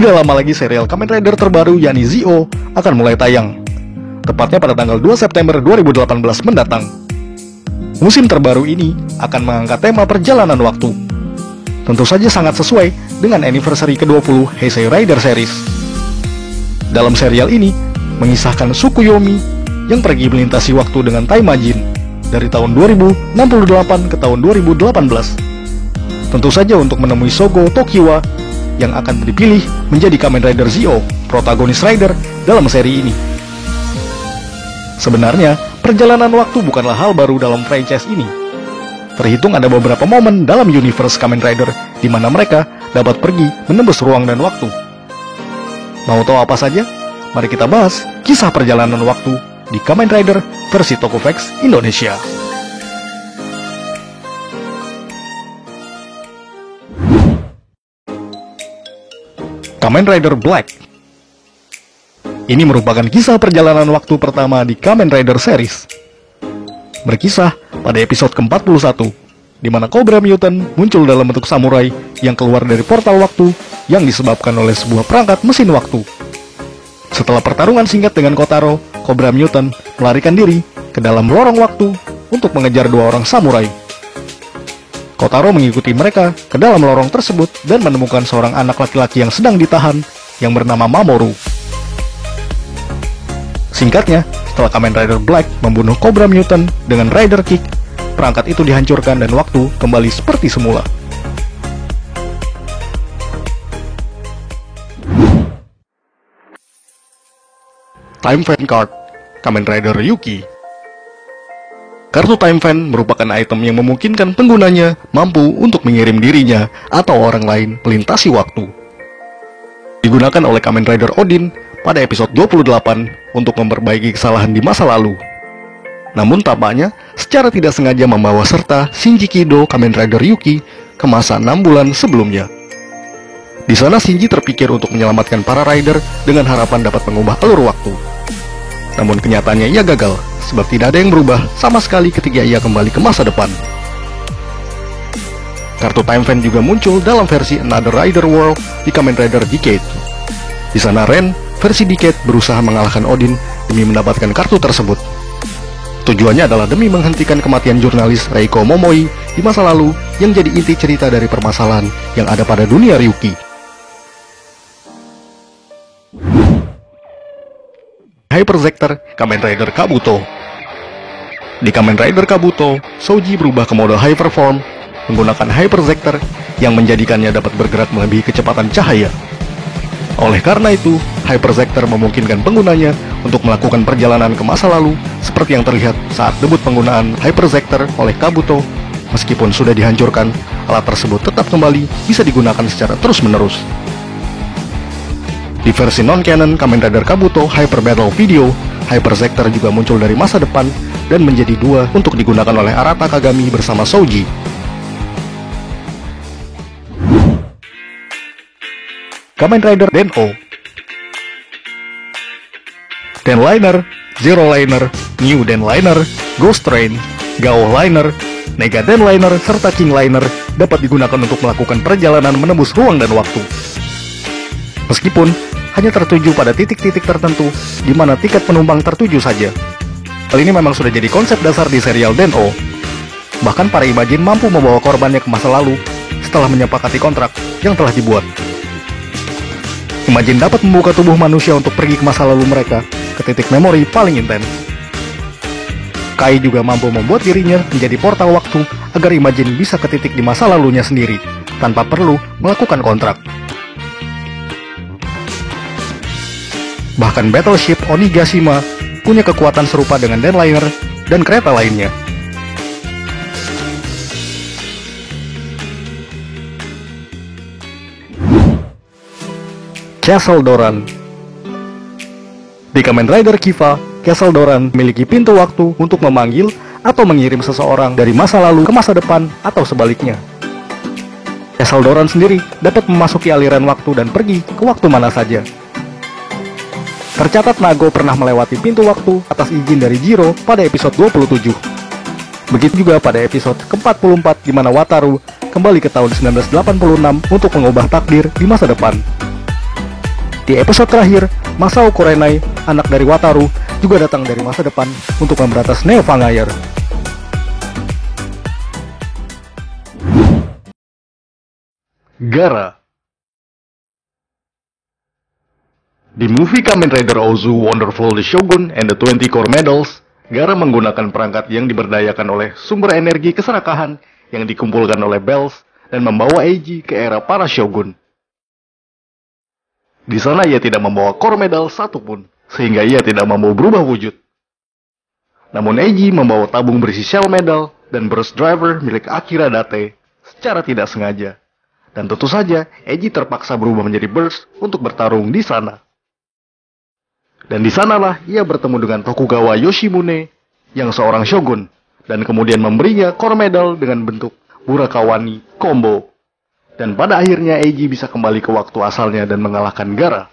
Tidak lama lagi serial Kamen Rider terbaru yakni Zi-O akan mulai tayang, tepatnya pada tanggal 2 September 2018 mendatang. Musim terbaru ini akan mengangkat tema perjalanan waktu. Tentu saja sangat sesuai dengan anniversary ke-20 Heisei Rider series. Dalam serial ini, mengisahkan Tsukuyomi yang pergi melintasi waktu dengan Time Machine dari tahun 2068 ke tahun 2018. Tentu saja untuk menemui Sogo Tokiwa yang akan dipilih menjadi Kamen Rider Zi-O, protagonis Rider dalam seri ini. Sebenarnya, perjalanan waktu bukanlah hal baru dalam franchise ini. Terhitung ada beberapa momen dalam universe Kamen Rider di mana mereka dapat pergi menembus ruang dan waktu. Mau tahu apa saja? Mari kita bahas kisah perjalanan waktu di Kamen Rider versi Tokofax Indonesia. Kamen Rider Black. Ini merupakan kisah perjalanan waktu pertama di Kamen Rider series. Berkisah pada episode ke-41, di mana Cobra Mutant muncul dalam bentuk samurai yang keluar dari portal waktu yang disebabkan oleh sebuah perangkat mesin waktu. Setelah pertarungan singkat dengan Kotaro, Cobra Mutant melarikan diri ke dalam lorong waktu untuk mengejar dua orang samurai. Kotaro mengikuti mereka ke dalam lorong tersebut dan menemukan seorang anak laki-laki yang sedang ditahan yang bernama Mamoru. Singkatnya, setelah Kamen Rider Black membunuh Cobra Mutant dengan Rider Kick, perangkat itu dihancurkan dan waktu kembali seperti semula. Time Fan Card Kamen Rider Yuki. Kartu Time Fan merupakan item yang memungkinkan penggunanya mampu untuk mengirim dirinya atau orang lain melintasi waktu. Digunakan oleh Kamen Rider Odin pada episode 28 untuk memperbaiki kesalahan di masa lalu. Namun tampaknya secara tidak sengaja membawa serta Shinji Kido Kamen Rider Yuki ke masa 6 bulan sebelumnya. Di sana Shinji terpikir untuk menyelamatkan para rider dengan harapan dapat mengubah alur waktu. Namun kenyataannya ia gagal, sebab tidak ada yang berubah sama sekali ketika ia kembali ke masa depan. Kartu Time Fan juga muncul dalam versi Another Rider World di Kamen Rider Decade. Di sana Ren, versi Decade, berusaha mengalahkan Odin demi mendapatkan kartu tersebut. Tujuannya adalah demi menghentikan kematian jurnalis Reiko Momoi di masa lalu yang jadi inti cerita dari permasalahan yang ada pada dunia Ryuki. Hyper Zector Kamen Rider Kabuto. Di Kamen Rider Kabuto, Souji berubah ke mode Hyper Form menggunakan Hyper Zector yang menjadikannya dapat bergerak melebihi kecepatan cahaya. Oleh karena itu, Hyper Zector memungkinkan penggunanya untuk melakukan perjalanan ke masa lalu seperti yang terlihat saat debut penggunaan Hyper Zector oleh Kabuto. Meskipun sudah dihancurkan, alat tersebut tetap kembali bisa digunakan secara terus-menerus. Di versi non-canon Kamen Rider Kabuto Hyper Battle Video, Hyper Zector juga muncul dari masa depan dan menjadi dua untuk digunakan oleh Arata Kagami bersama Souji. Kamen Rider Den-O. Den-Liner, Zero Liner, New Den-Liner, Ghost Train, Gao Liner, Nega Den-Liner, serta King Liner dapat digunakan untuk melakukan perjalanan menembus ruang dan waktu. Meskipun hanya tertuju pada titik-titik tertentu di mana tiket penumpang tertuju saja. Hal ini memang sudah jadi konsep dasar di serial Den-O. Bahkan para Imagine mampu membawa korbannya ke masa lalu setelah menyepakati kontrak yang telah dibuat. Imagine dapat membuka tubuh manusia untuk pergi ke masa lalu mereka ke titik memori paling intens. Kai juga mampu membuat dirinya menjadi portal waktu agar Imagine bisa ke titik di masa lalunya sendiri tanpa perlu melakukan kontrak. Bahkan Battleship Onigashima punya kekuatan serupa dengan Den-Liner dan kereta lainnya. Castle Doran. Di Kamen Rider Kiva, Castle Doran memiliki pintu waktu untuk memanggil atau mengirim seseorang dari masa lalu ke masa depan atau sebaliknya. Castle Doran sendiri dapat memasuki aliran waktu dan pergi ke waktu mana saja. Tercatat Nago pernah melewati pintu waktu atas izin dari Jiro pada episode 27. Begitu juga pada episode ke-44 di mana Wataru kembali ke tahun 1986 untuk mengubah takdir di masa depan. Di episode terakhir, Masao Kurenai, anak dari Wataru, juga datang dari masa depan untuk memberantas Neo Vanguard. Gaara. Di movie Kamen Rider Ozu Wonderful The Shogun and the 20 Core Medals, Gaara menggunakan perangkat yang diberdayakan oleh sumber energi keserakahan yang dikumpulkan oleh Bells dan membawa Eiji ke era para shogun. Di sana ia tidak membawa core medal satupun, sehingga ia tidak mampu berubah wujud. Namun Eiji membawa tabung berisi shell medal dan burst driver milik Akira Date secara tidak sengaja. Dan tentu saja, Eiji terpaksa berubah menjadi burst untuk bertarung di sana. Dan di sanalah ia bertemu dengan Tokugawa Yoshimune yang seorang shogun, dan kemudian memberinya core medal dengan bentuk Burakawani Combo. Dan pada akhirnya Eiji bisa kembali ke waktu asalnya dan mengalahkan Gaara.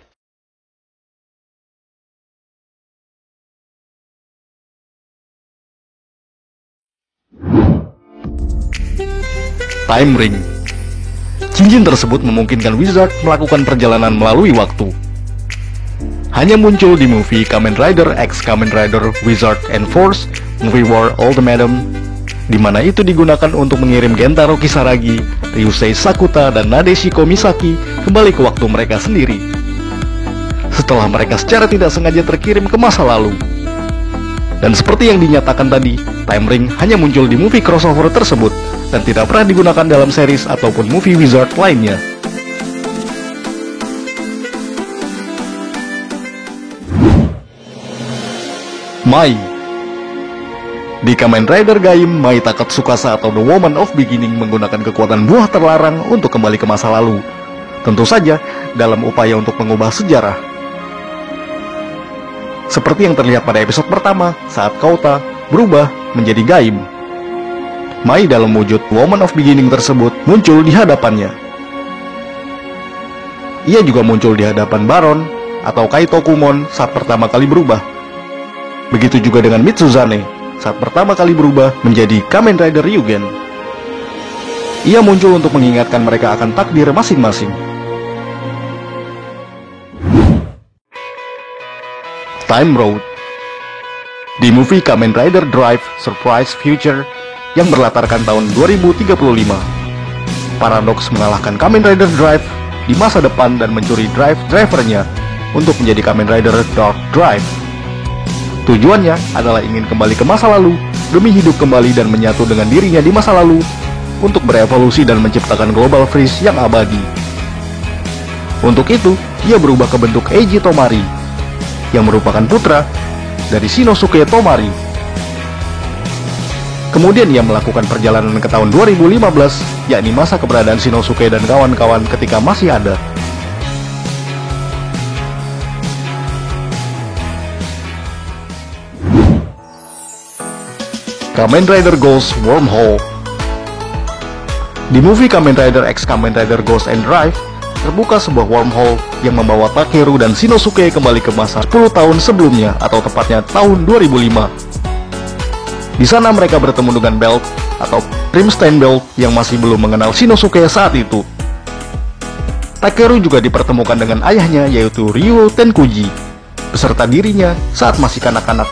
Time Ring. Cincin tersebut memungkinkan Wizard melakukan perjalanan melalui waktu. Hanya muncul di movie Kamen Rider X Kamen Rider Wizard and Force Movie War Ultimatum, di mana itu digunakan untuk mengirim Gentaro Kisaragi, Ryusei Sakuta, dan Nadeshiko Misaki kembali ke waktu mereka sendiri. Setelah mereka secara tidak sengaja terkirim ke masa lalu. Dan seperti yang dinyatakan tadi, Time Ring hanya muncul di movie crossover tersebut dan tidak pernah digunakan dalam series ataupun movie Wizard lainnya. Mai. Di Kamen Rider Gaim, Mai Takatsukasa atau The Woman of Beginning menggunakan kekuatan buah terlarang untuk kembali ke masa lalu. Tentu saja dalam upaya untuk mengubah sejarah. Seperti yang terlihat pada episode pertama saat Kouta berubah menjadi Gaim. Mai dalam wujud Woman of Beginning tersebut muncul di hadapannya. Ia juga muncul di hadapan Baron atau Kaito Kumon saat pertama kali berubah. Begitu juga dengan Mitsuzane saat pertama kali berubah menjadi Kamen Rider Ryugen. Ia muncul untuk mengingatkan mereka akan takdir masing-masing. Time Road. Di movie Kamen Rider Drive Surprise Future yang berlatarkan tahun 2035, Paradox mengalahkan Kamen Rider Drive di masa depan dan mencuri drivernya untuk menjadi Kamen Rider Dark Drive. Tujuannya adalah ingin kembali ke masa lalu demi hidup kembali dan menyatu dengan dirinya di masa lalu untuk berevolusi dan menciptakan Global Freeze yang abadi. Untuk itu, ia berubah ke bentuk Eiji Tomari yang merupakan putra dari Shinosuke Tomari. Kemudian ia melakukan perjalanan ke tahun 2015, yakni masa keberadaan Shinosuke dan kawan-kawan ketika masih ada. Kamen Rider Ghost Wormhole. Di movie Kamen Rider X Kamen Rider Ghost and Drive, terbuka sebuah wormhole yang membawa Takeru dan Shinosuke kembali ke masa 10 tahun sebelumnya, atau tepatnya tahun 2005. Di sana mereka bertemu dengan Belt atau Primstein Belt yang masih belum mengenal Shinosuke saat itu. Takeru juga dipertemukan dengan ayahnya, yaitu Ryo Tenkuji, beserta dirinya saat masih kanak-kanak.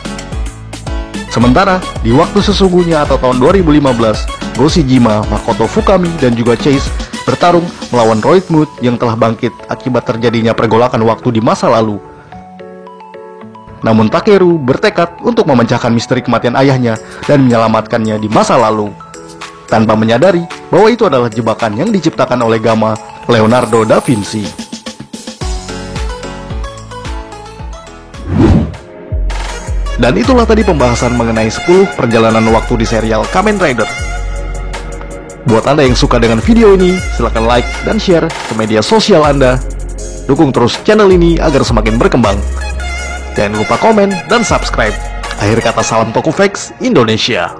Sementara, di waktu sesungguhnya atau tahun 2015, Goshijima, Makoto Fukami, dan juga Chase bertarung melawan Roidmood yang telah bangkit akibat terjadinya pergolakan waktu di masa lalu. Namun Takeru bertekad untuk memecahkan misteri kematian ayahnya dan menyelamatkannya di masa lalu, tanpa menyadari bahwa itu adalah jebakan yang diciptakan oleh Gama Leonardo da Vinci. Dan itulah tadi pembahasan mengenai 10 perjalanan waktu di serial Kamen Rider. Buat Anda yang suka dengan video ini, silahkan like dan share ke media sosial Anda. Dukung terus channel ini agar semakin berkembang. Jangan lupa komen dan subscribe. Akhir kata, salam Tokufex Indonesia.